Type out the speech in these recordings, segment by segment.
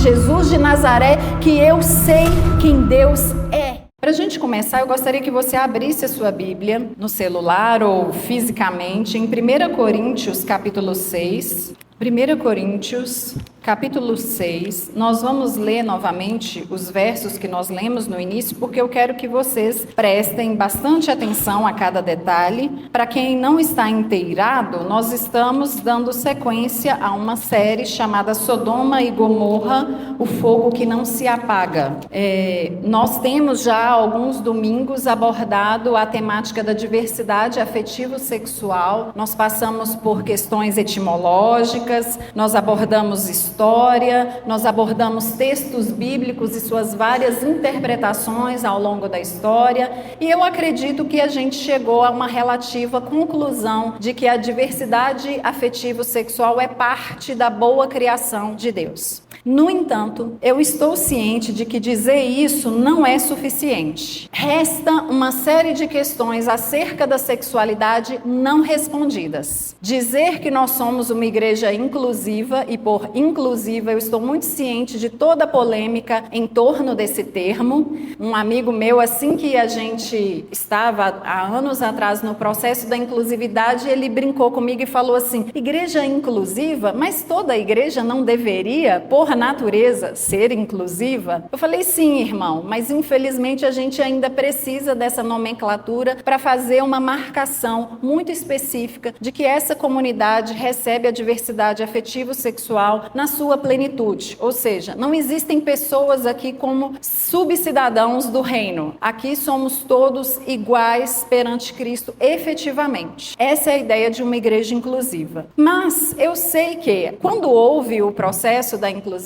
Jesus de Nazaré que eu sei quem Deus é. Para a gente começar, eu gostaria que você abrisse a sua Bíblia no celular ou fisicamente em 1 Coríntios, capítulo 6. 1 Coríntios, capítulo 6, nós vamos ler novamente os versos que nós lemos no início, porque eu quero que vocês prestem bastante atenção a cada detalhe. Para quem não está inteirado, nós estamos dando sequência a uma série chamada Sodoma e Gomorra, o fogo que não se apaga. Nós temos já há alguns domingos abordado a temática da diversidade afetivo-sexual, nós passamos por questões etimológicas, nós abordamos história, nós abordamos textos bíblicos e suas várias interpretações ao longo da história, e eu acredito que a gente chegou a uma relativa conclusão de que a diversidade afetivo-sexual é parte da boa criação de Deus. No entanto, eu estou ciente de que dizer isso não é suficiente. Resta uma série de questões acerca da sexualidade não respondidas. Dizer que nós somos uma igreja inclusiva, e por inclusiva eu estou muito ciente de toda a polêmica em torno desse termo. Um amigo meu, assim que a gente estava há anos atrás no processo da inclusividade, ele brincou comigo e falou assim: igreja inclusiva? Mas toda igreja não deveria, por natureza, ser inclusiva? Eu falei: sim, irmão, mas infelizmente a gente ainda precisa dessa nomenclatura para fazer uma marcação muito específica de que essa comunidade recebe a diversidade afetivo-sexual na sua plenitude. Ou seja, não existem pessoas aqui como subcidadãos do reino. Aqui somos todos iguais perante Cristo efetivamente. Essa é a ideia de uma igreja inclusiva. Mas eu sei que quando houve o processo da inclusividade,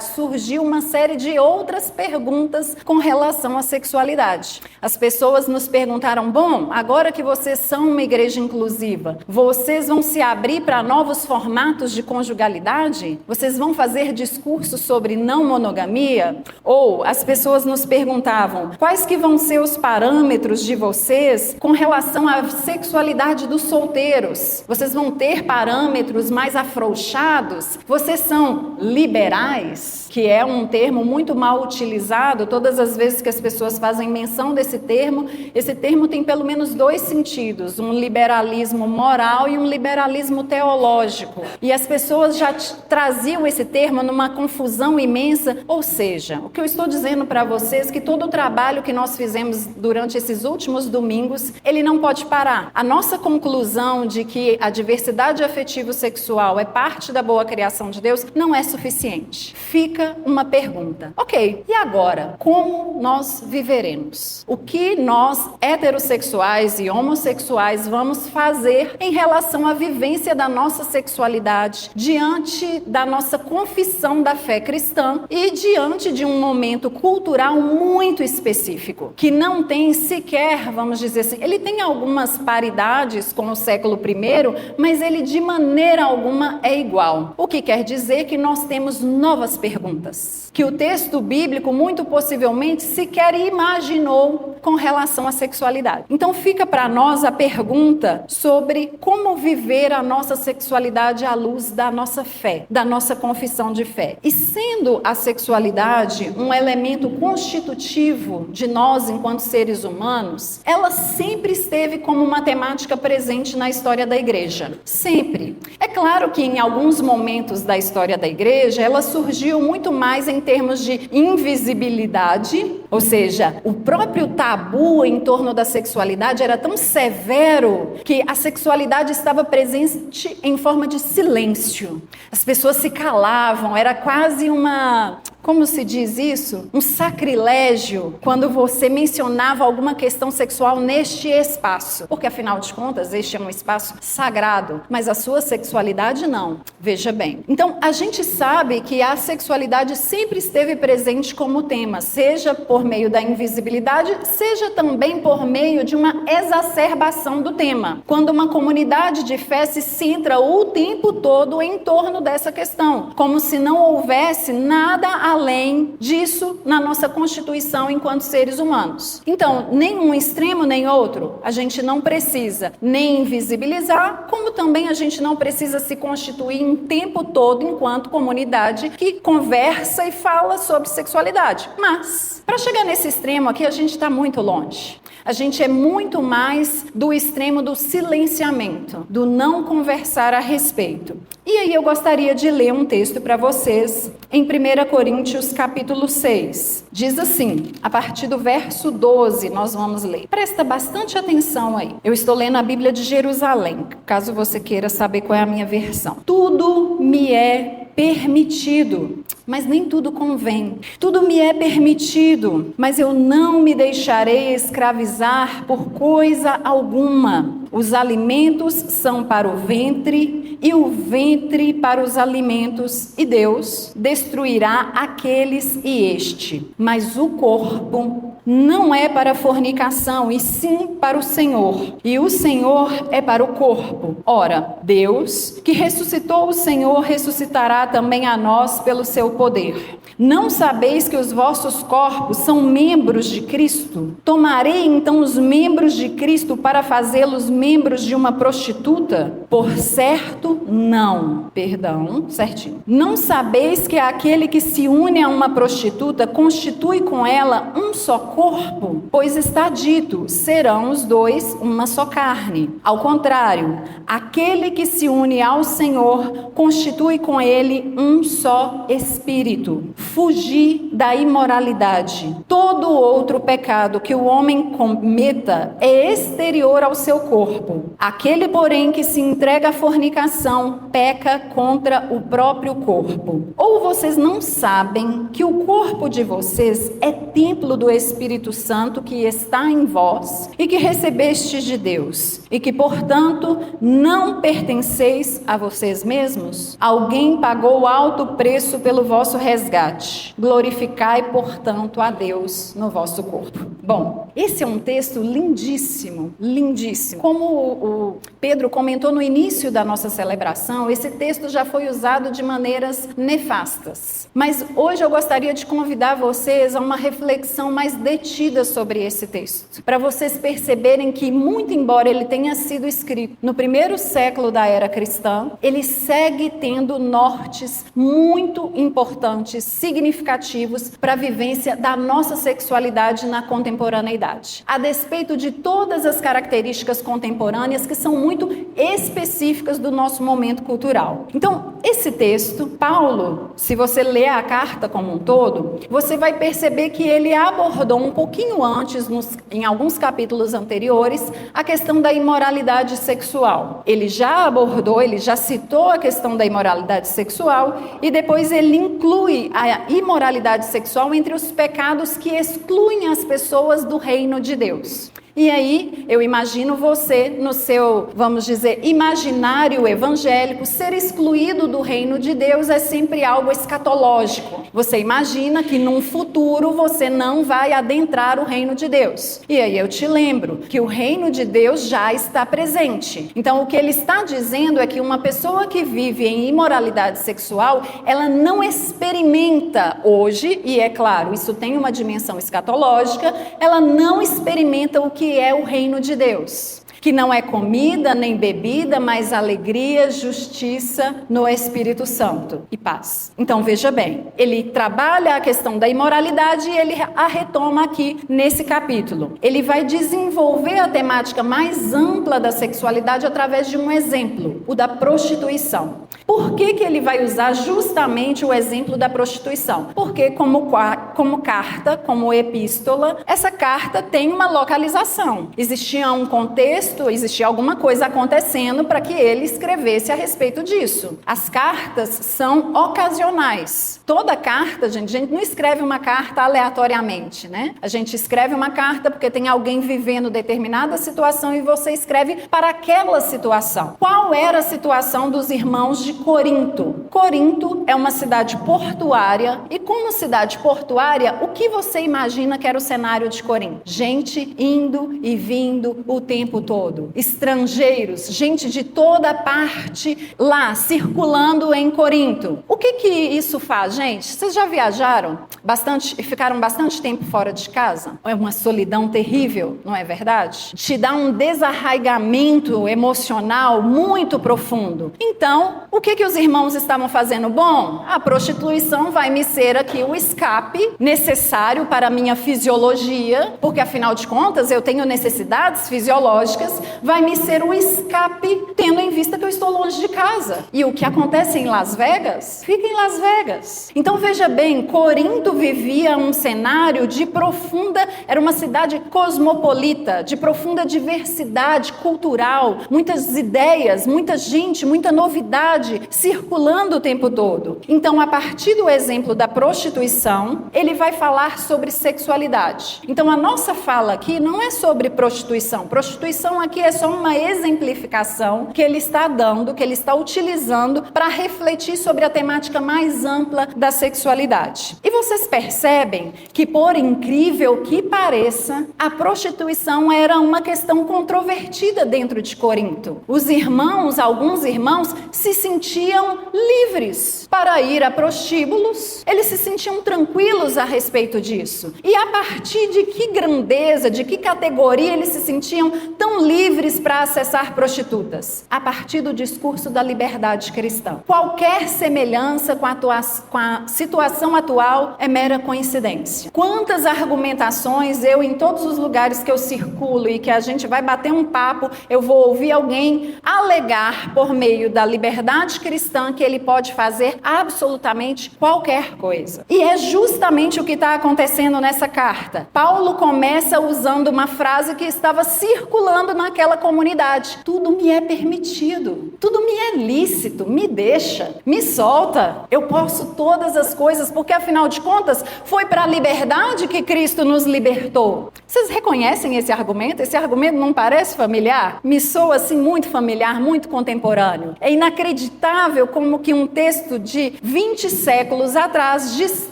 surgiu uma série de outras perguntas com relação à sexualidade. As pessoas nos perguntaram: bom, agora que vocês são uma igreja inclusiva, vocês vão se abrir para novos formatos de conjugalidade? Vocês vão fazer discursos sobre não monogamia? Ou as pessoas nos perguntavam: quais que vão ser os parâmetros de vocês com relação à sexualidade dos solteiros? Vocês vão ter parâmetros mais afrouxados? Vocês são liberais? Que é um termo muito mal utilizado. Todas as vezes que as pessoas fazem menção desse termo, esse termo tem pelo menos dois sentidos: um liberalismo moral e um liberalismo teológico. E as pessoas já traziam esse termo numa confusão imensa. Ou seja, o que eu estou dizendo para vocês é que todo o trabalho que nós fizemos durante esses últimos domingos, ele não pode parar. A nossa conclusão de que a diversidade afetivo-sexual é parte da boa criação de Deus não é suficiente. Fica uma pergunta: ok, e agora? Como nós viveremos? O que nós, heterossexuais e homossexuais, vamos fazer em relação à vivência da nossa sexualidade diante da nossa confissão da fé cristã e diante de um momento cultural muito específico, que não tem sequer, vamos dizer assim, ele tem algumas paridades com o século I, mas ele de maneira alguma é igual. O que quer dizer que nós temos novas perguntas, que o texto bíblico muito possivelmente sequer imaginou com relação à sexualidade. Então fica para nós a pergunta sobre como viver a nossa sexualidade à luz da nossa fé, da nossa confissão de fé. E sendo a sexualidade um elemento constitutivo de nós enquanto seres humanos, ela sempre esteve como uma temática presente na história da igreja. Sempre. É claro que em alguns momentos da história da igreja, ela surgiu muito mais em termos de invisibilidade, ou seja, o próprio tabu em torno da sexualidade era tão severo que a sexualidade estava presente em forma de silêncio. As pessoas se calavam, era quase uma... Como se diz isso? Um sacrilégio quando você mencionava alguma questão sexual neste espaço. Porque, afinal de contas, este é um espaço sagrado, mas a sua sexualidade não. Veja bem. Então, a gente sabe que a sexualidade sempre esteve presente como tema, seja por por meio da invisibilidade, seja também por meio de uma exacerbação do tema, quando uma comunidade de fé se centra o tempo todo em torno dessa questão, como se não houvesse nada além disso na nossa constituição enquanto seres humanos. Então, nem um extremo nem outro, a gente não precisa nem invisibilizar, como também a gente não precisa se constituir um tempo todo enquanto comunidade que conversa e fala sobre sexualidade. Mas, para chegar nesse extremo aqui, a gente está muito longe. A gente é muito mais do extremo do silenciamento, do não conversar a respeito. E aí eu gostaria de ler um texto para vocês em 1 Coríntios capítulo 6. Diz assim, a partir do verso 12 nós vamos ler. Presta bastante atenção aí. Eu estou lendo a Bíblia de Jerusalém, caso você queira saber qual é a minha versão. Tudo me é permitido, mas nem tudo convém. Tudo me é permitido, mas eu não me deixarei escravizar por coisa alguma. Os alimentos são para o ventre e o ventre para os alimentos, e Deus destruirá aqueles e este. Mas o corpo não é para a fornicação, e sim para o Senhor, e o Senhor é para o corpo. Ora, Deus, que ressuscitou o Senhor, ressuscitará também a nós pelo seu poder. Não sabeis que os vossos corpos são membros de Cristo? Tomarei então os membros de Cristo para fazê-los membros de uma prostituta? Por certo, não. Perdão, certinho. Não sabeis que aquele que se une a uma prostituta constitui com ela um só corpo? Pois está dito, serão os dois uma só carne. Ao contrário, aquele que se une ao Senhor constitui com ele um só espírito. Fugir da imoralidade. Todo outro pecado que o homem cometa é exterior ao seu corpo. Aquele, porém, que se entrega à fornicação, peca contra o próprio corpo. Ou vocês não sabem que o corpo de vocês é templo do Espírito Santo que está em vós e que recebestes de Deus, e que, portanto, não pertenceis a vocês mesmos? Alguém pagou alto preço pelo vosso resgate. Glorificai, portanto, a Deus no vosso corpo. Bom, esse é um texto lindíssimo, lindíssimo. Como o Pedro comentou no início da nossa celebração, esse texto já foi usado de maneiras nefastas. Mas hoje eu gostaria de convidar vocês a uma reflexão mais detida sobre esse texto, para vocês perceberem que, muito embora ele tenha sido escrito no primeiro século da era cristã, ele segue tendo nortes muito importantes, significativos para a vivência da nossa sexualidade na contemporaneidade. A despeito de todas as características contemporâneas que são muito específicas do nosso momento cultural. Então, esse texto, Paulo, se você ler a carta como um todo, você vai perceber que ele abordou um pouquinho antes, em alguns capítulos anteriores, a questão da imoralidade sexual. Ele já abordou, ele já citou a questão da imoralidade sexual e depois ele inclui a imoralidade sexual entre os pecados que excluem as pessoas do reino de Deus. E aí, eu imagino você, no seu, vamos dizer, imaginário evangélico, ser excluído do reino de Deus é sempre algo escatológico. Você imagina que num futuro você não vai adentrar o reino de Deus. E aí eu te lembro que o reino de Deus já está presente. Então, o que ele está dizendo é que uma pessoa que vive em imoralidade sexual, ela não experimenta hoje, e é claro, isso tem uma dimensão escatológica, ela não experimenta o que é o reino de Deus, que não é comida nem bebida, mas alegria, justiça no Espírito Santo e paz. Então veja bem, ele trabalha a questão da imoralidade e ele a retoma aqui nesse capítulo. Ele vai desenvolver a temática mais ampla da sexualidade através de um exemplo, o da prostituição. Por que ele vai usar justamente o exemplo da prostituição? Porque como carta, como epístola, essa carta tem uma localização. Existia um contexto, existia alguma coisa acontecendo para que ele escrevesse a respeito disso. As cartas são ocasionais. Toda carta, a gente não escreve uma carta aleatoriamente, né? A gente escreve uma carta porque tem alguém vivendo determinada situação e você escreve para aquela situação. Qual era a situação dos irmãos de Corinto? Corinto é uma cidade portuária e como cidade portuária, o que você imagina que era o cenário de Corinto? Gente indo e vindo o tempo todo. Estrangeiros, gente de toda parte lá, circulando em Corinto. O que isso faz, gente? Vocês já viajaram bastante e ficaram bastante tempo fora de casa? É uma solidão terrível, não é verdade? Te dá um desarraigamento emocional muito profundo. Então, o que os irmãos estavam fazendo? Bom, a prostituição vai me ser aqui o escape necessário para a minha fisiologia, porque afinal de contas eu tenho necessidades fisiológicas, vai me ser o escape, tendo em vista que eu estou longe de casa. E o que acontece em Las Vegas, fica em Las Vegas. Então veja bem, Corinto vivia um cenário de profunda, era uma cidade cosmopolita, de profunda diversidade cultural, muitas ideias, muita gente, muita novidade circulando o tempo todo. Então, a partir do exemplo da prostituição, ele vai falar sobre sexualidade. Então, a nossa fala aqui não é sobre prostituição. Prostituição aqui é só uma exemplificação que ele está dando, que ele está utilizando para refletir sobre a temática mais ampla da sexualidade. E vocês percebem que, por incrível que pareça, a prostituição era uma questão controvertida dentro de Corinto. Os irmãos, alguns irmãos, se sentiam livres para ir a prostíbulos, eles se sentiam tranquilos a respeito disso. E a partir de que grandeza, de que categoria eles se sentiam tão livres para acessar prostitutas? A partir do discurso da liberdade cristã. Qualquer semelhança com a situação atual é mera coincidência. Quantas argumentações em todos os lugares que eu circulo e que a gente vai bater um papo, eu vou ouvir alguém alegar por meio da liberdade cristã que ele pode fazer absolutamente qualquer coisa. E é justamente o que está acontecendo nessa carta. Paulo começa usando uma frase que estava circulando naquela comunidade. Tudo me é permitido, tudo me é lícito, me deixa, me solta. Eu posso todas as coisas, porque afinal de contas, foi para a liberdade que Cristo nos libertou. Vocês reconhecem esse argumento? Esse argumento não parece familiar? Me soa assim muito familiar, muito contemporâneo. É inacreditável como que um texto de 20 séculos atrás diz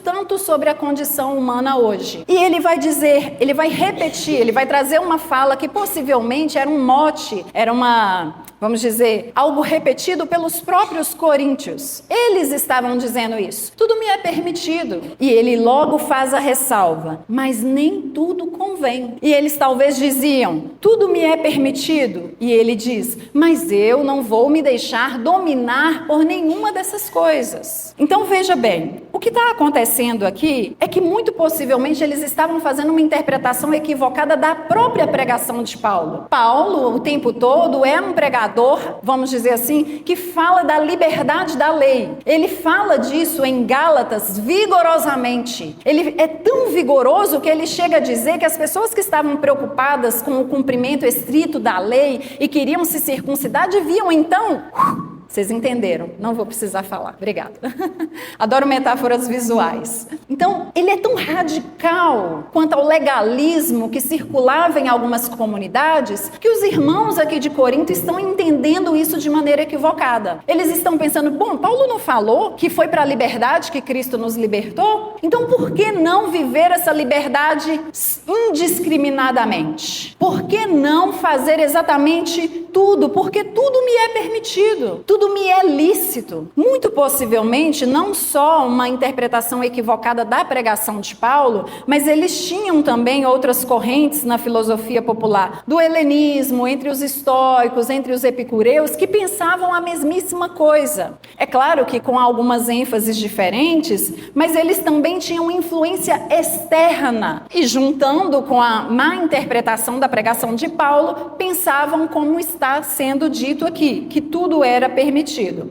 tanto sobre a condição humana hoje. E ele vai dizer, ele vai repetir, ele vai trazer uma fala que possivelmente era um mote, era vamos dizer, algo repetido pelos próprios coríntios. Eles estavam dizendo isso. Tudo me é permitido. E ele logo faz a ressalva. Mas nem tudo convém. E eles talvez diziam, tudo me é permitido. E ele diz, mas eu não vou me deixar dominar por nenhuma dessas coisas. Então veja bem, o que está acontecendo aqui é que muito possivelmente eles estavam fazendo uma interpretação equivocada da própria pregação de Paulo. Paulo, o tempo todo, é um pregador, vamos dizer assim, que fala da liberdade da lei. Ele fala disso em Gálatas vigorosamente. Ele é tão vigoroso que ele chega a dizer que as pessoas que estavam preocupadas com o cumprimento estrito da lei e queriam se circuncidar deviam então... Vocês entenderam? Não vou precisar falar. Obrigada. Adoro metáforas visuais. Então, ele é tão radical quanto ao legalismo que circulava em algumas comunidades que os irmãos aqui de Corinto estão entendendo isso de maneira equivocada. Eles estão pensando, bom, Paulo não falou que foi para a liberdade que Cristo nos libertou? Então, por que não viver essa liberdade indiscriminadamente? Por que não fazer exatamente tudo? Porque tudo me é permitido. Tudo me é lícito. Muito possivelmente, não só uma interpretação equivocada da pregação de Paulo, mas eles tinham também outras correntes na filosofia popular, do helenismo, entre os estoicos, entre os epicureus, que pensavam a mesmíssima coisa. É claro que com algumas ênfases diferentes, mas eles também tinham influência externa. E juntando com a má interpretação da pregação de Paulo, pensavam como está sendo dito aqui, que tudo era permitido.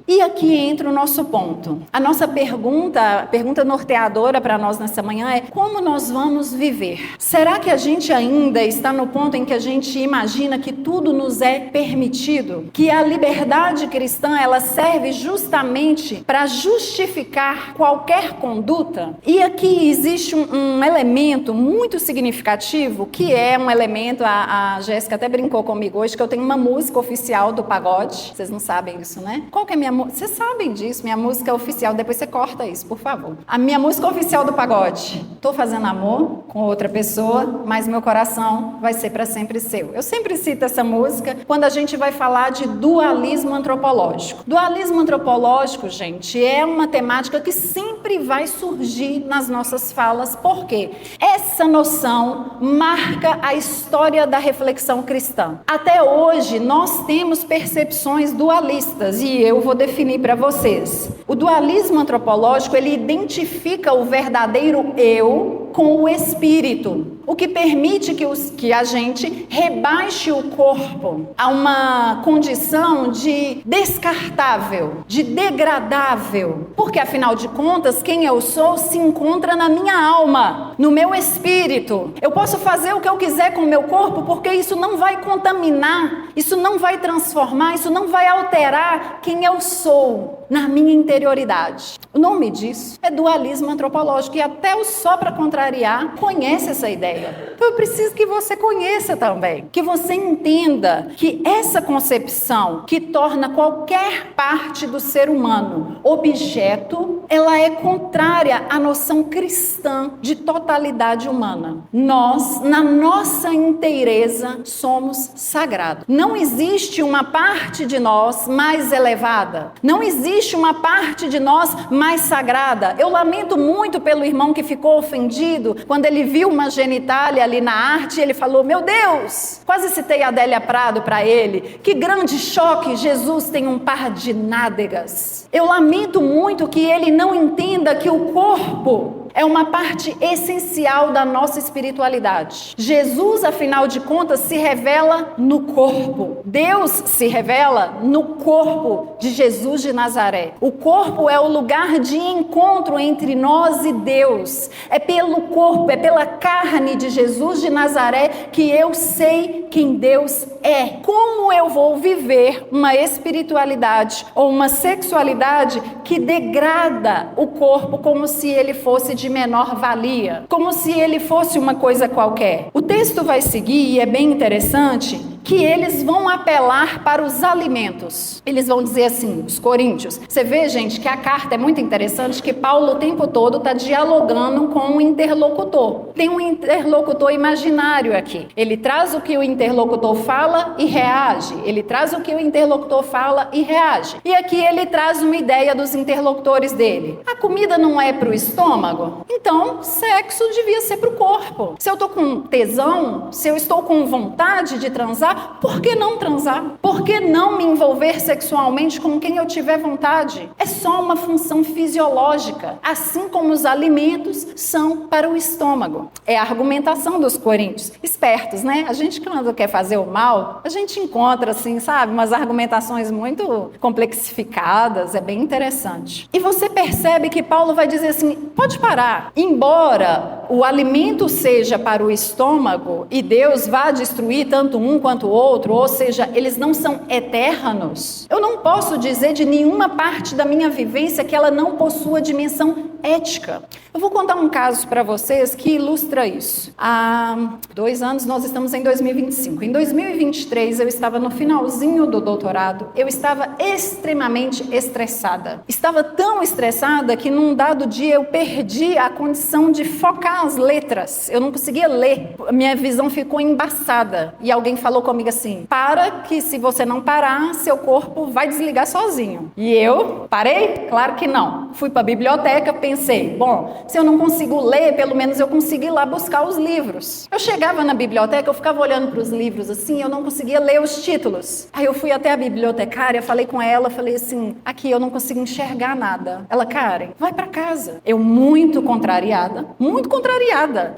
E aqui entra o nosso ponto. A nossa pergunta norteadora para nós nessa manhã é: como nós vamos viver? Será que a gente ainda está no ponto em que a gente imagina que tudo nos é permitido? Que a liberdade cristã, ela serve justamente para justificar qualquer conduta? E aqui existe um elemento muito significativo, que é um elemento, a Jéssica até brincou comigo hoje, que eu tenho uma música oficial do pagode. Vocês não sabem isso, né? Qual que é a minha música? Vocês sabem disso, minha música oficial, depois você corta isso, por favor. A minha música oficial do pagode. Tô fazendo amor com outra pessoa, mas meu coração vai ser para sempre seu. Eu sempre cito essa música quando a gente vai falar de dualismo antropológico. Dualismo antropológico, gente, é uma temática que sempre vai surgir nas nossas falas. Por quê? Essa noção marca a história da reflexão cristã. Até hoje, nós temos percepções dualistas e eu vou definir para vocês. O dualismo antropológico, ele identifica o verdadeiro eu com o espírito, o que permite que a gente rebaixe o corpo a uma condição de descartável, de degradável, porque afinal de contas, quem eu sou se encontra na minha alma, no meu espírito. Eu posso fazer o que eu quiser com o meu corpo, porque isso não vai contaminar, isso não vai transformar, isso não vai alterar quem eu sou na minha interioridade. O nome disso é dualismo antropológico, e até o Só Pra Contrariar conhece essa ideia. Então eu preciso que você conheça também, que você entenda que essa concepção que torna qualquer parte do ser humano objeto, ela é contrária à noção cristã de totalidade humana. Nós, na nossa inteireza, somos sagrados. Não existe uma parte de nós mais elevada. Não existe uma parte de nós mais sagrada. Eu lamento muito pelo irmão que ficou ofendido quando ele viu uma genitália ali na arte e ele falou: meu Deus, quase citei a Adélia Prado para ele, que grande choque, Jesus tem um par de nádegas. Eu lamento muito que ele não entenda que o corpo é uma parte essencial da nossa espiritualidade. Jesus, afinal de contas, se revela no corpo. Deus se revela no corpo de Jesus de Nazaré. O corpo é o lugar de encontro entre nós e Deus. É pelo corpo, é pela carne de Jesus de Nazaré que eu sei quem Deus é. Como eu vou viver uma espiritualidade ou uma sexualidade que degrada o corpo como se ele fosse de menor valia, como se ele fosse uma coisa qualquer? O texto vai seguir, e é bem interessante, que eles vão apelar para os alimentos. Eles vão dizer assim, os coríntios. Você vê, gente, que a carta é muito interessante, que Paulo o tempo todo está dialogando com um interlocutor. Tem um interlocutor imaginário aqui. Ele traz o que o interlocutor fala e reage. Ele traz o que o interlocutor fala e reage. E aqui ele traz uma ideia dos interlocutores dele. A comida não é para o estômago? Então, sexo devia ser para o corpo. Se eu estou com tesão, se eu estou com vontade de transar, por que não transar? Por que não me envolver sexualmente com quem eu tiver vontade? É só uma função fisiológica, assim como os alimentos são para o estômago. É a argumentação dos coríntios. Espertos, né? A gente, quando quer fazer o mal, a gente encontra, assim, sabe, umas argumentações muito complexificadas, é bem interessante. E você percebe que Paulo vai dizer assim, pode parar. Embora o alimento seja para o estômago e Deus vá destruir tanto um quanto o outro, ou seja, eles não são eternos, eu não posso dizer de nenhuma parte da minha vivência que ela não possua dimensão ética. Eu vou contar um caso para vocês que ilustra isso. Há 2 anos, nós estamos em 2025. Em 2023, eu estava no finalzinho do doutorado, eu estava extremamente estressada. Estava tão estressada que num dado dia eu perdi a condição de focar as letras. Eu não conseguia ler. A minha visão ficou embaçada. E alguém falou comigo assim, para que se você não parar, seu corpo vai desligar sozinho. E eu parei? Claro que não. Fui para a biblioteca, pensei, bom, se eu não consigo ler, pelo menos eu consigo ir lá buscar os livros. Eu chegava na biblioteca, eu ficava olhando para os livros assim, eu não conseguia ler os títulos. Aí eu fui até a bibliotecária, falei com ela, falei assim, aqui eu não consigo enxergar nada. Ela, Karen, vai para casa. Eu muito contrariada,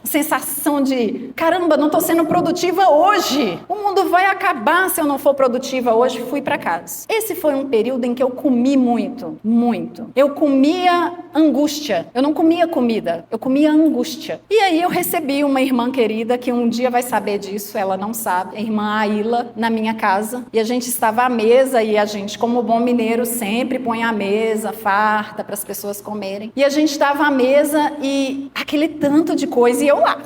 sensação de, caramba, não estou sendo produtiva hoje. O mundo vai acabar se eu não for produtiva hoje. Fui para casa. Esse foi um período em que eu comi muito. Eu comia angústia. Eu não comia comida, eu comia angústia. E aí eu recebi uma irmã querida que um dia vai saber disso, ela não sabe, a irmã Aila, na minha casa. E a gente estava à mesa e a gente, como bom mineiro, sempre põe a mesa farta para as pessoas comerem. E a gente estava à mesa e aquele tanto de coisa e eu lá,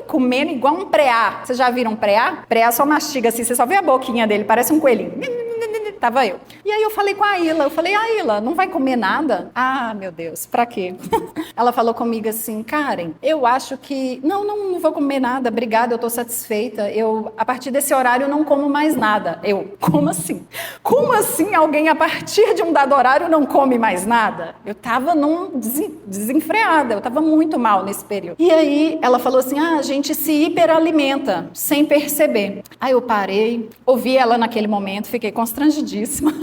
comendo igual um preá. Vocês já viram preá? Preá só mastiga assim, você só vê a boquinha dele, parece um coelhinho. Tava eu. E aí eu falei com a Ilha, Ilha, não vai comer nada? Ah, meu Deus, pra quê? Ela falou comigo assim, Karen, eu acho que, não vou comer nada, obrigada, eu tô satisfeita, a partir desse horário eu não como mais nada. Como assim? Como assim alguém a partir de um dado horário não come mais nada? Eu tava desenfreada, eu tava muito mal nesse período. E aí ela falou assim, a gente se hiperalimenta, sem perceber. Aí eu parei, ouvi ela naquele momento, fiquei constrangidíssima,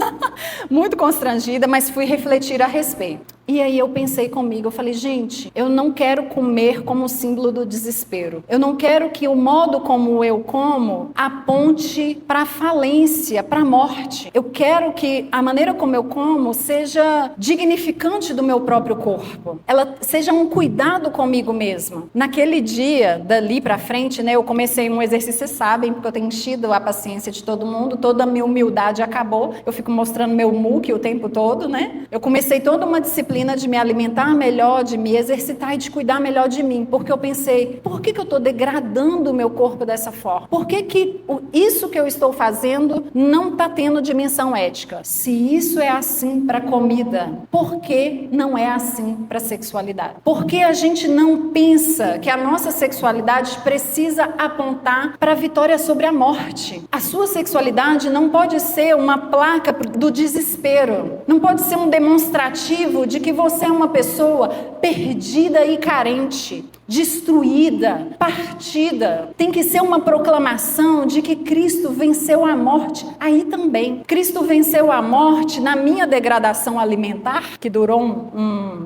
muito constrangida, mas fui refletir a respeito. E aí eu pensei comigo, eu falei, gente, eu não quero comer como símbolo do desespero. Eu não quero que o modo como eu como aponte para a falência, para a morte. Eu quero que a maneira como eu como seja dignificante do meu próprio corpo. Ela seja um cuidado comigo mesma. Naquele dia, dali para frente, né, eu comecei um exercício, vocês sabem, porque eu tenho enchido a paciência de todo mundo, toda a minha humildade acabou. Eu fico mostrando meu muque o tempo todo, né? Eu comecei toda uma disciplina de me alimentar melhor, de me exercitar e de cuidar melhor de mim, porque eu pensei, por que eu estou degradando o meu corpo dessa forma? Por que isso que eu estou fazendo não está tendo dimensão ética? Se isso é assim para comida, por que não é assim para a sexualidade? Por que a gente não pensa que a nossa sexualidade precisa apontar para a vitória sobre a morte? A sua sexualidade não pode ser uma placa do desespero, não pode ser um demonstrativo de que você é uma pessoa perdida e carente, destruída, partida. Tem que ser uma proclamação de que Cristo venceu a morte. Aí também, Cristo venceu a morte na minha degradação alimentar, que durou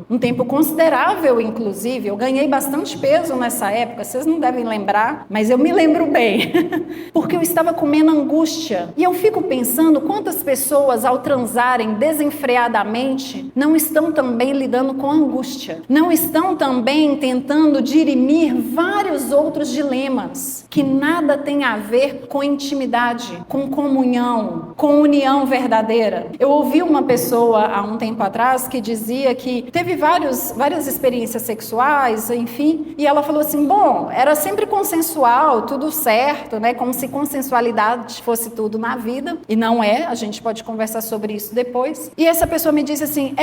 um tempo considerável, inclusive. Eu ganhei bastante peso nessa época, vocês não devem lembrar, mas eu me lembro bem, porque eu estava comendo angústia. E eu fico pensando quantas pessoas, ao transarem desenfreadamente, não estão também lidando com angústia, não estão também tentando dirimir vários outros dilemas que nada tem a ver com intimidade, com comunhão, com união verdadeira. Eu ouvi uma pessoa há um tempo atrás que dizia que teve várias experiências sexuais, enfim, e ela falou assim, bom, era sempre consensual, tudo certo, né? Como se consensualidade fosse tudo na vida, e não é, a gente pode conversar sobre isso depois. E essa pessoa me disse assim,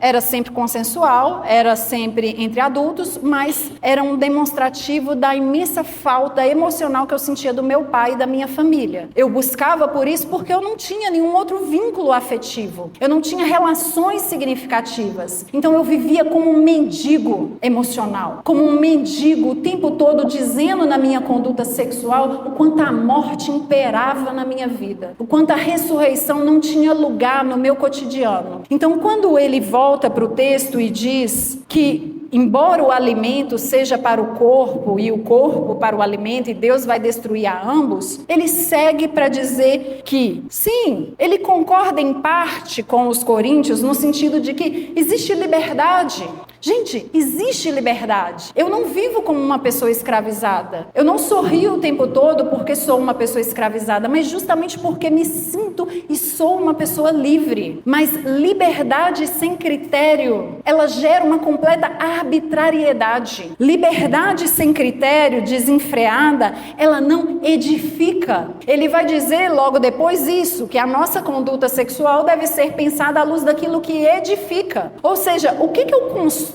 era sempre consensual, era sempre entre adultos, mas era um demonstrativo da imensa falta emocional que eu sentia do meu pai e da minha família. Eu buscava por isso porque eu não tinha nenhum outro vínculo afetivo. Eu não tinha relações significativas. Então eu vivia como um mendigo emocional, como um mendigo o tempo todo dizendo na minha conduta sexual o quanto a morte imperava na minha vida, o quanto a ressurreição não tinha lugar no meu cotidiano. Então quando ele volta para o texto e diz que embora o alimento seja para o corpo e o corpo para o alimento e Deus vai destruir a ambos, ele segue para dizer que, sim, ele concorda em parte com os coríntios no sentido de que existe liberdade. Gente, existe liberdade. Eu não vivo como uma pessoa escravizada. Eu não sorrio o tempo todo porque sou uma pessoa escravizada, mas justamente porque me sinto e sou uma pessoa livre. Mas liberdade sem critério, ela gera uma completa arbitrariedade. Liberdade sem critério, desenfreada, ela não edifica. Ele vai dizer logo depois isso, que a nossa conduta sexual deve ser pensada à luz daquilo que edifica. Ou seja, o que eu construo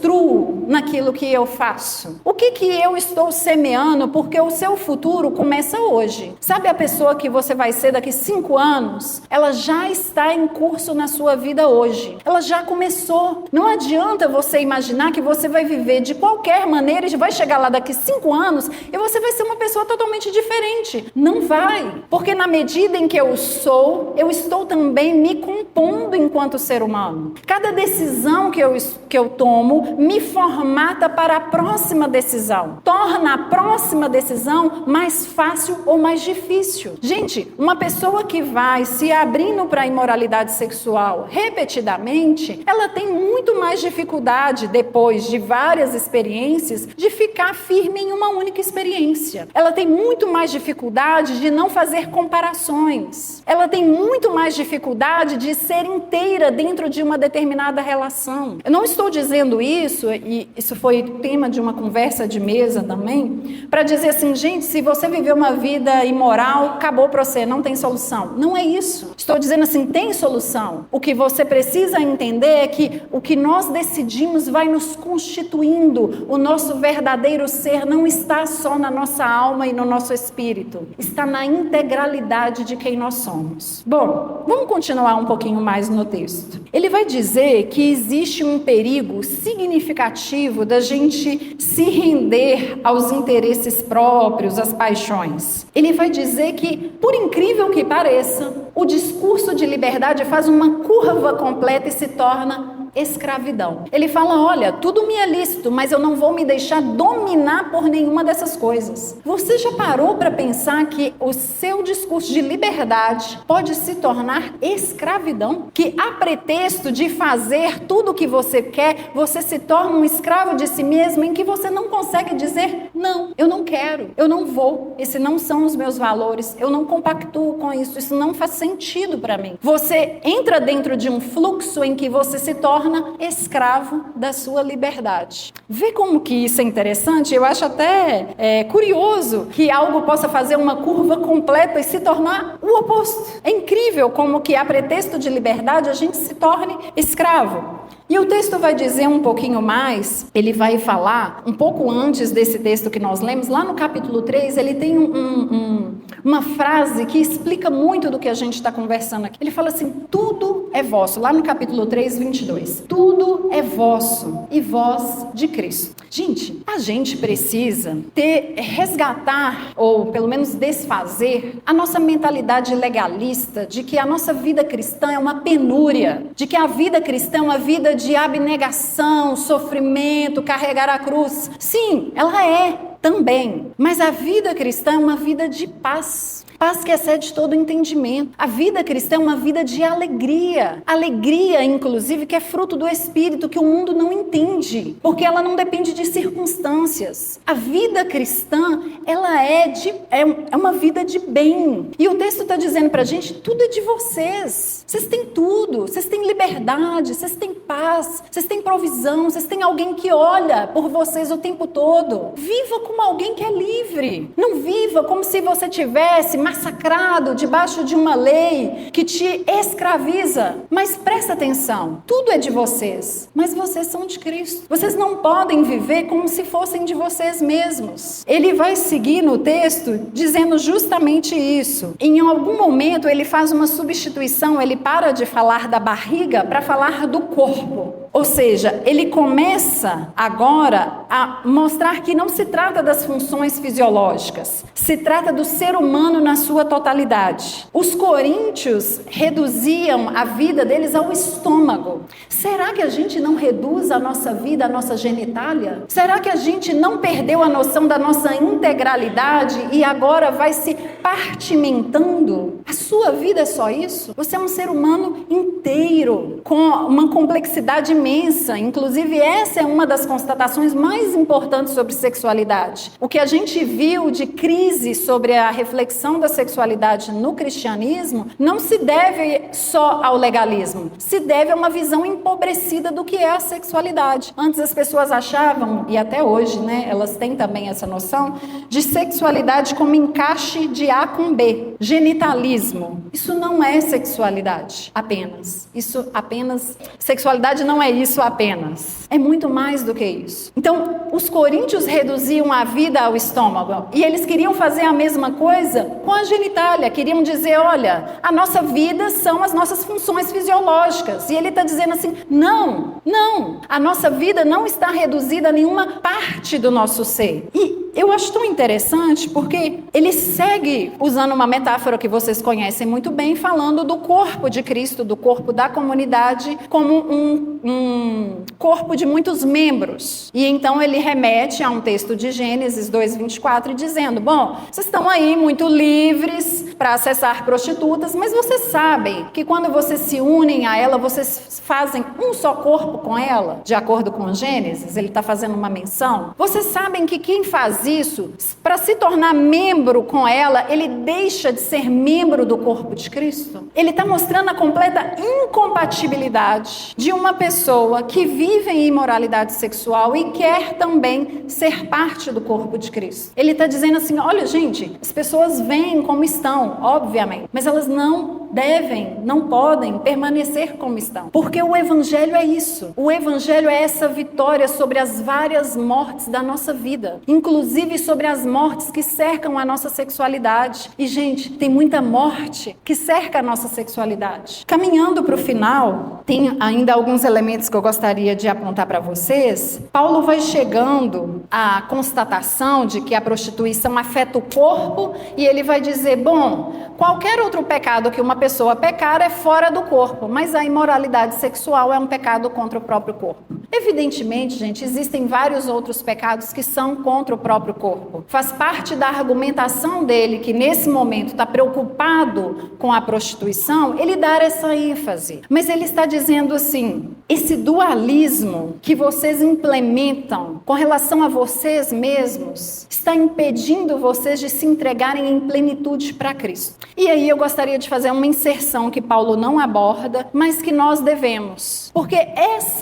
naquilo que eu faço? O que eu estou semeando? Porque o seu futuro começa hoje. Sabe a pessoa que você vai ser daqui 5 anos? Ela já está em curso na sua vida hoje. Ela já começou. Não adianta você imaginar que você vai viver de qualquer maneira e vai chegar lá daqui 5 anos e você vai ser uma pessoa totalmente diferente. Não vai. Porque na medida em que eu estou também me compondo enquanto ser humano. Cada decisão que eu tomo me formata para a próxima decisão. Torna a próxima decisão mais fácil ou mais difícil. Gente, uma pessoa que vai se abrindo para a imoralidade sexual repetidamente, ela tem muito mais dificuldade, depois de várias experiências, de ficar firme em uma única experiência. Ela tem muito mais dificuldade de não fazer comparações. Ela tem muito mais dificuldade de ser inteira dentro de uma determinada relação. Eu não estou dizendo isso isso, e isso foi tema de uma conversa de mesa também, para dizer assim, gente, se você viveu uma vida imoral, acabou para você, não tem solução. Não é isso. Estou dizendo assim, tem solução. O que você precisa entender é que o que nós decidimos vai nos constituindo. O nosso verdadeiro ser não está só na nossa alma e no nosso espírito. Está na integralidade de quem nós somos. Bom, vamos continuar um pouquinho mais no texto. Ele vai dizer que existe um perigo significativo da gente se render aos interesses próprios, às paixões. Ele vai dizer que, por incrível que pareça, o discurso de liberdade faz uma curva completa e se torna escravidão. Ele fala, olha, tudo me é lícito, mas eu não vou me deixar dominar por nenhuma dessas coisas. Você já parou para pensar que o seu discurso de liberdade pode se tornar escravidão? Que a pretexto de fazer tudo o que você quer, você se torna um escravo de si mesmo, em que você não consegue dizer, não, eu não quero, eu não vou, esses não são os meus valores, eu não compactuo com isso não faz sentido para mim. Você entra dentro de um fluxo em que você se torna escravo da sua liberdade. Vê como que isso é interessante? Eu acho até curioso que algo possa fazer uma curva completa e se tornar o oposto. É incrível como que a pretexto de liberdade a gente se torne escravo. E o texto vai dizer um pouquinho mais, ele vai falar, um pouco antes desse texto que nós lemos, lá no capítulo 3, ele tem uma frase que explica muito do que a gente está conversando aqui. Ele fala assim, tudo é vosso, lá no capítulo 3, 22. Tudo é vosso e vós de Cristo. Gente, a gente precisa resgatar, ou pelo menos desfazer, a nossa mentalidade legalista de que a nossa vida cristã é uma penúria, de que a vida cristã é uma vida de abnegação, sofrimento, carregar a cruz. Sim, ela é também, mas a vida cristã é uma vida de paz. Paz que excede todo entendimento. A vida cristã é uma vida de alegria. Alegria, inclusive, que é fruto do Espírito, que o mundo não entende, porque ela não depende de circunstâncias. A vida cristã, ela é uma vida de bem. E o texto está dizendo para a gente, tudo é de vocês. Vocês têm tudo. Vocês têm liberdade, vocês têm paz, vocês têm provisão, vocês têm alguém que olha por vocês o tempo todo. Viva como alguém que é livre. Não viva como se você tivesse massacrado debaixo de uma lei que te escraviza. Mas presta atenção, tudo é de vocês, mas vocês são de Cristo. Vocês não podem viver como se fossem de vocês mesmos. Ele vai seguir no texto dizendo justamente isso. Em algum momento ele faz uma substituição, ele para de falar da barriga para falar do corpo. Ou seja, ele começa agora a mostrar que não se trata das funções fisiológicas, se trata do ser humano na sua totalidade. Os coríntios reduziam a vida deles ao estômago. Será que a gente não reduz a nossa vida, a nossa genitália? Será que a gente não perdeu a noção da nossa integralidade e agora vai se partimentando? A sua vida é só isso? Você é um ser humano inteiro, com uma complexidade imensa. Inclusive, essa é uma das constatações mais importantes sobre sexualidade. O que a gente viu de crise sobre a reflexão da sexualidade no cristianismo não se deve só ao legalismo, se deve a uma visão empobrecida do que é a sexualidade. Antes as pessoas achavam, e até hoje, né, elas têm também essa noção, de sexualidade como encaixe de A com B, genitalismo. Isso não é sexualidade apenas. Sexualidade não é isso apenas. É muito mais do que isso. Então, os coríntios reduziam a vida ao estômago e eles queriam fazer a mesma coisa com a genitália. Queriam dizer, olha, a nossa vida são as nossas funções fisiológicas. E ele está dizendo assim, não. A nossa vida não está reduzida a nenhuma parte do nosso ser. E eu acho tão interessante porque ele segue usando uma metáfora que vocês conhecem muito bem, falando do corpo de Cristo, do corpo da comunidade, como um corpo de muitos membros. E então ele remete a um texto de Gênesis 2:24, dizendo, bom, vocês estão aí muito livres para acessar prostitutas, mas vocês sabem que quando vocês se unem a ela, vocês fazem um só corpo com ela, de acordo com Gênesis, ele está fazendo uma menção. Vocês sabem que quem faz isso, para se tornar membro com ela, ele deixa de ser membro do corpo de Cristo? Ele está mostrando a completa incompatibilidade de uma pessoa pessoa que vive em imoralidade sexual e quer também ser parte do corpo de Cristo. Ele está dizendo assim, olha gente, as pessoas vêm como estão, obviamente, mas elas não devem, não podem permanecer como estão. Porque o Evangelho é isso. O Evangelho é essa vitória sobre as várias mortes da nossa vida. Inclusive sobre as mortes que cercam a nossa sexualidade. E, gente, tem muita morte que cerca a nossa sexualidade. Caminhando para o final, tem ainda alguns elementos que eu gostaria de apontar para vocês. Paulo vai chegando à constatação de que a prostituição afeta o corpo e ele vai dizer, bom, qualquer outro pecado que uma pessoa pecar é fora do corpo, mas a imoralidade sexual é um pecado contra o próprio corpo. Evidentemente, gente, existem vários outros pecados que são contra o próprio corpo. Faz parte da argumentação dele que nesse momento está preocupado com a prostituição, ele dar essa ênfase. Mas ele está dizendo assim, esse dualismo que vocês implementam com relação a vocês mesmos está impedindo vocês de se entregarem em plenitude para Cristo. E aí eu gostaria de fazer uma inserção que Paulo não aborda, mas que nós devemos. Porque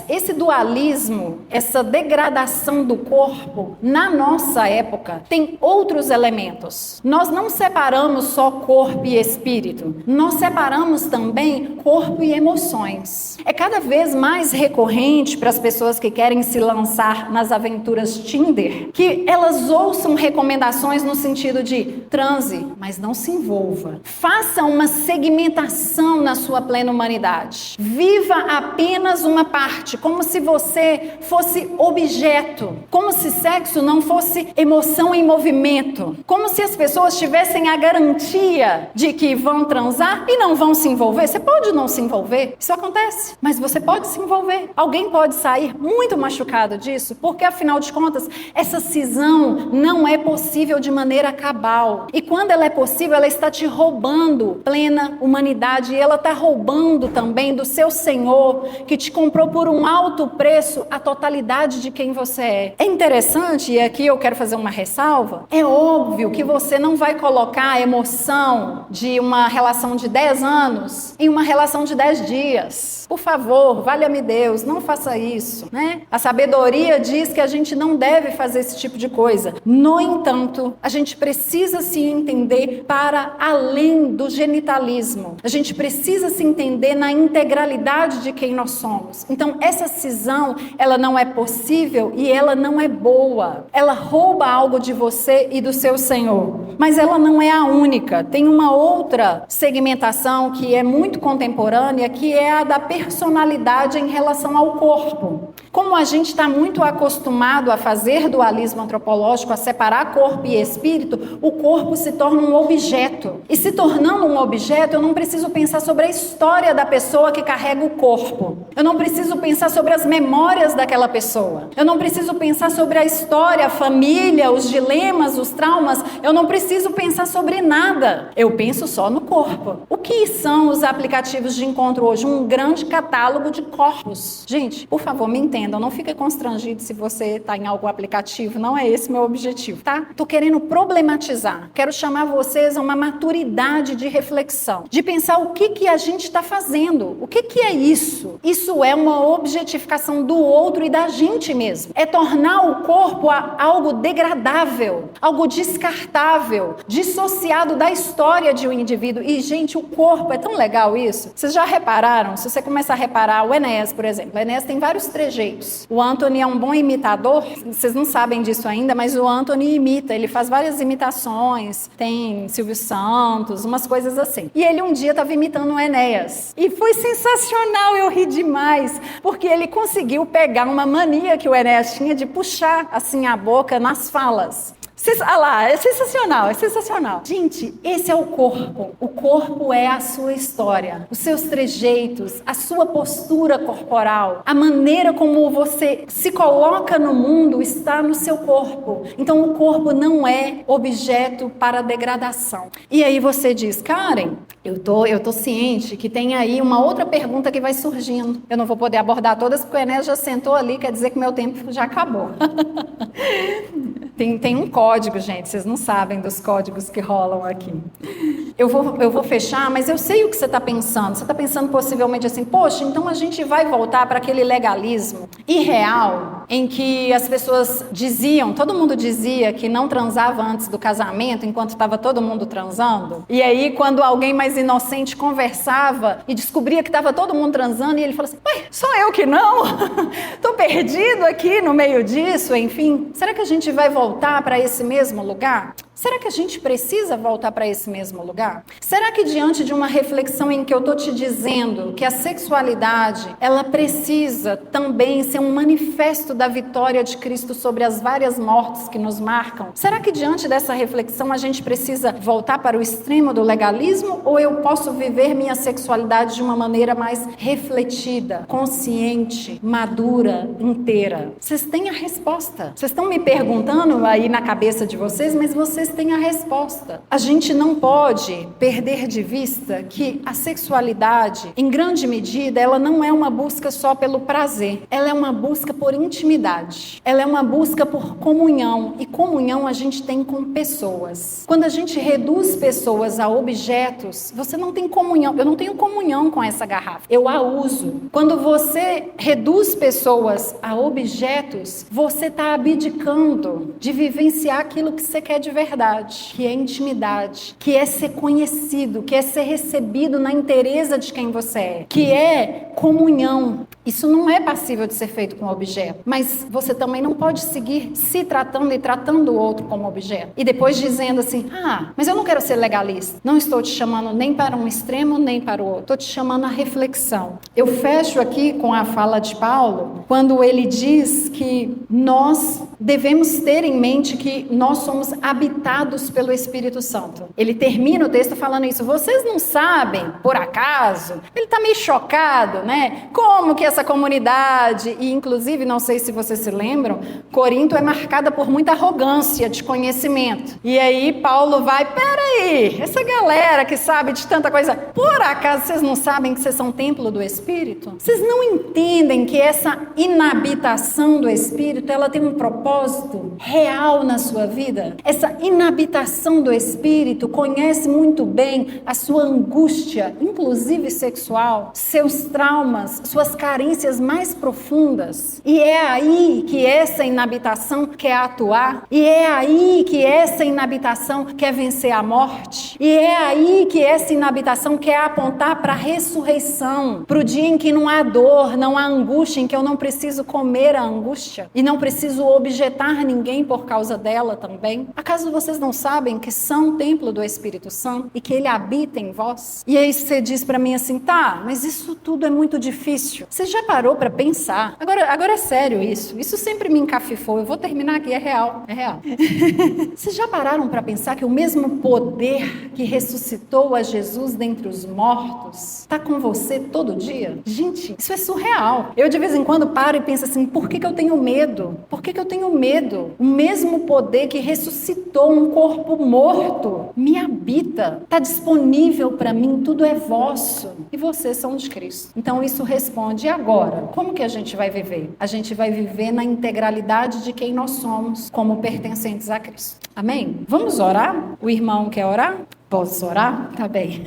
esse dualismo, essa degradação do corpo, na nossa época, tem outros elementos. Nós não separamos só corpo e espírito. Nós separamos também corpo e emoções. É cada vez mais recorrente para as pessoas que querem se lançar nas aventuras Tinder, que elas ouçam recomendações no sentido de transe, mas não se envolva. Faça uma segmentação na sua plena humanidade. Viva apenas uma parte, como se você fosse objeto, como se sexo não fosse emoção em movimento, como se as pessoas tivessem a garantia de que vão transar e não vão se envolver. Você pode não se envolver, isso acontece, mas você pode se envolver. Alguém pode sair muito machucado disso, porque afinal de contas, essa cisão não é possível de maneira cabal. E quando ela é possível, ela está te roubando plena humanidade e ela está roubando também do seu Senhor, que te comprou por um alto preço a totalidade de quem você é. É interessante, e aqui eu quero fazer uma ressalva, é óbvio que você não vai colocar a emoção de uma relação de 10 anos em uma relação de 10 dias. Por favor, valha-me Deus, não faça isso, né? A sabedoria diz que a gente não deve fazer esse tipo de coisa. No entanto, a gente precisa se entender para além do genitalismo. A gente precisa se entender na integralidade de quem nós somos. Então, essa cisão, ela não é possível e ela não é boa. Ela rouba algo de você e do seu Senhor. Mas ela não é a única. Tem uma outra segmentação que é muito contemporânea, que é a da personalidade em relação ao corpo. Como a gente está muito acostumado a fazer dualismo antropológico, a separar corpo e espírito, o corpo se torna um objeto. E se tornando um objeto, eu não preciso pensar sobre a história da pessoa que carrega o corpo. Eu não preciso pensar sobre as memórias daquela pessoa. Eu não preciso pensar sobre a história, a família, os dilemas, os traumas. Eu não preciso pensar sobre nada. Eu penso só no corpo. O que são os aplicativos de encontro hoje? Um grande catálogo de corpos. Gente, por favor, me entendam. Não fique constrangido se você está em algum aplicativo. Não é esse meu objetivo, tá? Tô querendo problematizar. Quero chamar vocês a uma maturidade de reflexão. De pensar o que a gente está fazendo. O que é isso? Isso é uma objetificação do outro e da gente mesmo. É tornar o corpo algo degradável, algo descartável, dissociado da história de um indivíduo. E, gente, o corpo é tão legal isso. Vocês já repararam? Se você começar a reparar, o Enéas, por exemplo. O Enéas tem vários trejeitos. O Anthony é um bom imitador. Vocês não sabem disso ainda, mas o Anthony imita. Ele faz várias imitações. Tem Silvio Santos, umas coisas assim. E ele um dia estava imitando o Enéas. E foi sensacional, eu ri demais. Porque ele conseguiu pegar uma mania que o Enéas tinha de puxar assim a boca nas falas. Olha lá, é sensacional, é sensacional. Gente, esse é o corpo. O corpo é a sua história, os seus trejeitos, a sua postura corporal, a maneira como você se coloca no mundo está no seu corpo. Então, o corpo não é objeto para degradação. E aí você diz, Karen, eu tô ciente que tem aí uma outra pergunta que vai surgindo. Eu não vou poder abordar todas porque o Enéas já sentou ali, quer dizer que meu tempo já acabou. Tem um código, gente, vocês não sabem dos códigos que rolam aqui. Eu vou fechar, mas eu sei o que você está pensando. Você está pensando possivelmente assim, poxa, então a gente vai voltar para aquele legalismo irreal em que as pessoas diziam, todo mundo dizia que não transava antes do casamento, enquanto estava todo mundo transando. E aí, quando alguém mais inocente conversava e descobria que estava todo mundo transando, e ele falou assim, ué, só eu que não? Estou perdido aqui no meio disso, enfim. Será que a gente vai voltar para esse mesmo lugar? Será que a gente precisa voltar para esse mesmo lugar? Será que diante de uma reflexão em que eu estou te dizendo que a sexualidade, ela precisa também ser um manifesto da vitória de Cristo sobre as várias mortes que nos marcam? Será que diante dessa reflexão a gente precisa voltar para o extremo do legalismo? Ou eu posso viver minha sexualidade de uma maneira mais refletida, consciente, madura, inteira? Vocês têm a resposta. Vocês estão me perguntando aí na cabeça de vocês, mas vocês têm a resposta. A gente não pode perder de vista que a sexualidade, em grande medida, ela não é uma busca só pelo prazer. Ela é uma busca por intimidade. Ela é uma busca por comunhão. E comunhão a gente tem com pessoas. Quando a gente reduz pessoas a objetos, você não tem comunhão. Eu não tenho comunhão com essa garrafa. Eu a uso. Quando você reduz pessoas a objetos, você está abdicando de vivenciar aquilo que você quer de verdade, que é intimidade, que é ser conhecido, que é ser recebido na inteireza de quem você é, que é comunhão. Isso não é passível de ser feito com objeto, mas você também não pode seguir se tratando e tratando o outro como objeto. E depois dizendo assim, mas eu não quero ser legalista. Não estou te chamando nem para um extremo, nem para o outro. Estou te chamando à reflexão. Eu fecho aqui com a fala de Paulo, quando ele diz que nós devemos ter em mente que nós somos habitados pelo Espírito Santo. Ele termina o texto falando isso. Vocês não sabem, por acaso? Ele está meio chocado, né? Como que essa comunidade, e inclusive, não sei se vocês se lembram, Corinto é marcada por muita arrogância de conhecimento. E aí Paulo vai, peraí, essa galera que sabe de tanta coisa, por acaso vocês não sabem que vocês são templo do Espírito? Vocês não entendem que essa inabitação do Espírito, ela tem um propósito real na sua vida? Essa inabitação do Espírito conhece muito bem a sua angústia, inclusive sexual, seus traumas, suas carências mais profundas. E é aí que essa inabitação quer atuar. E é aí que essa inabitação quer vencer a morte. E é aí que essa inabitação quer apontar para a ressurreição, para o dia em que não há dor, não há angústia, em que eu não preciso comer a angústia e não preciso objetar ninguém por causa dela também. Acaso vocês não sabem que são templo do Espírito Santo e que ele habita em vós? E aí você diz para mim assim, tá, mas isso tudo é muito difícil. Você já parou para pensar? Agora é sério isso. Isso sempre me encafifou. Eu vou terminar aqui, é real. É real. Vocês já pararam para pensar que o mesmo poder que ressuscitou a Jesus dentre os mortos está com você todo dia? Gente, isso é surreal. Eu de vez em quando paro e penso assim, por que eu tenho medo? Por que eu tenho medo? O mesmo poder que ressuscitou um corpo morto me habita. Está disponível para mim, tudo é vosso. E vocês são de Cristo. Então isso responde, e agora? Como que a gente vai viver? A gente vai viver na integralidade de quem nós somos, como pertencentes a Cristo. Amém? Vamos orar? O irmão quer orar? Posso orar? Tá bem.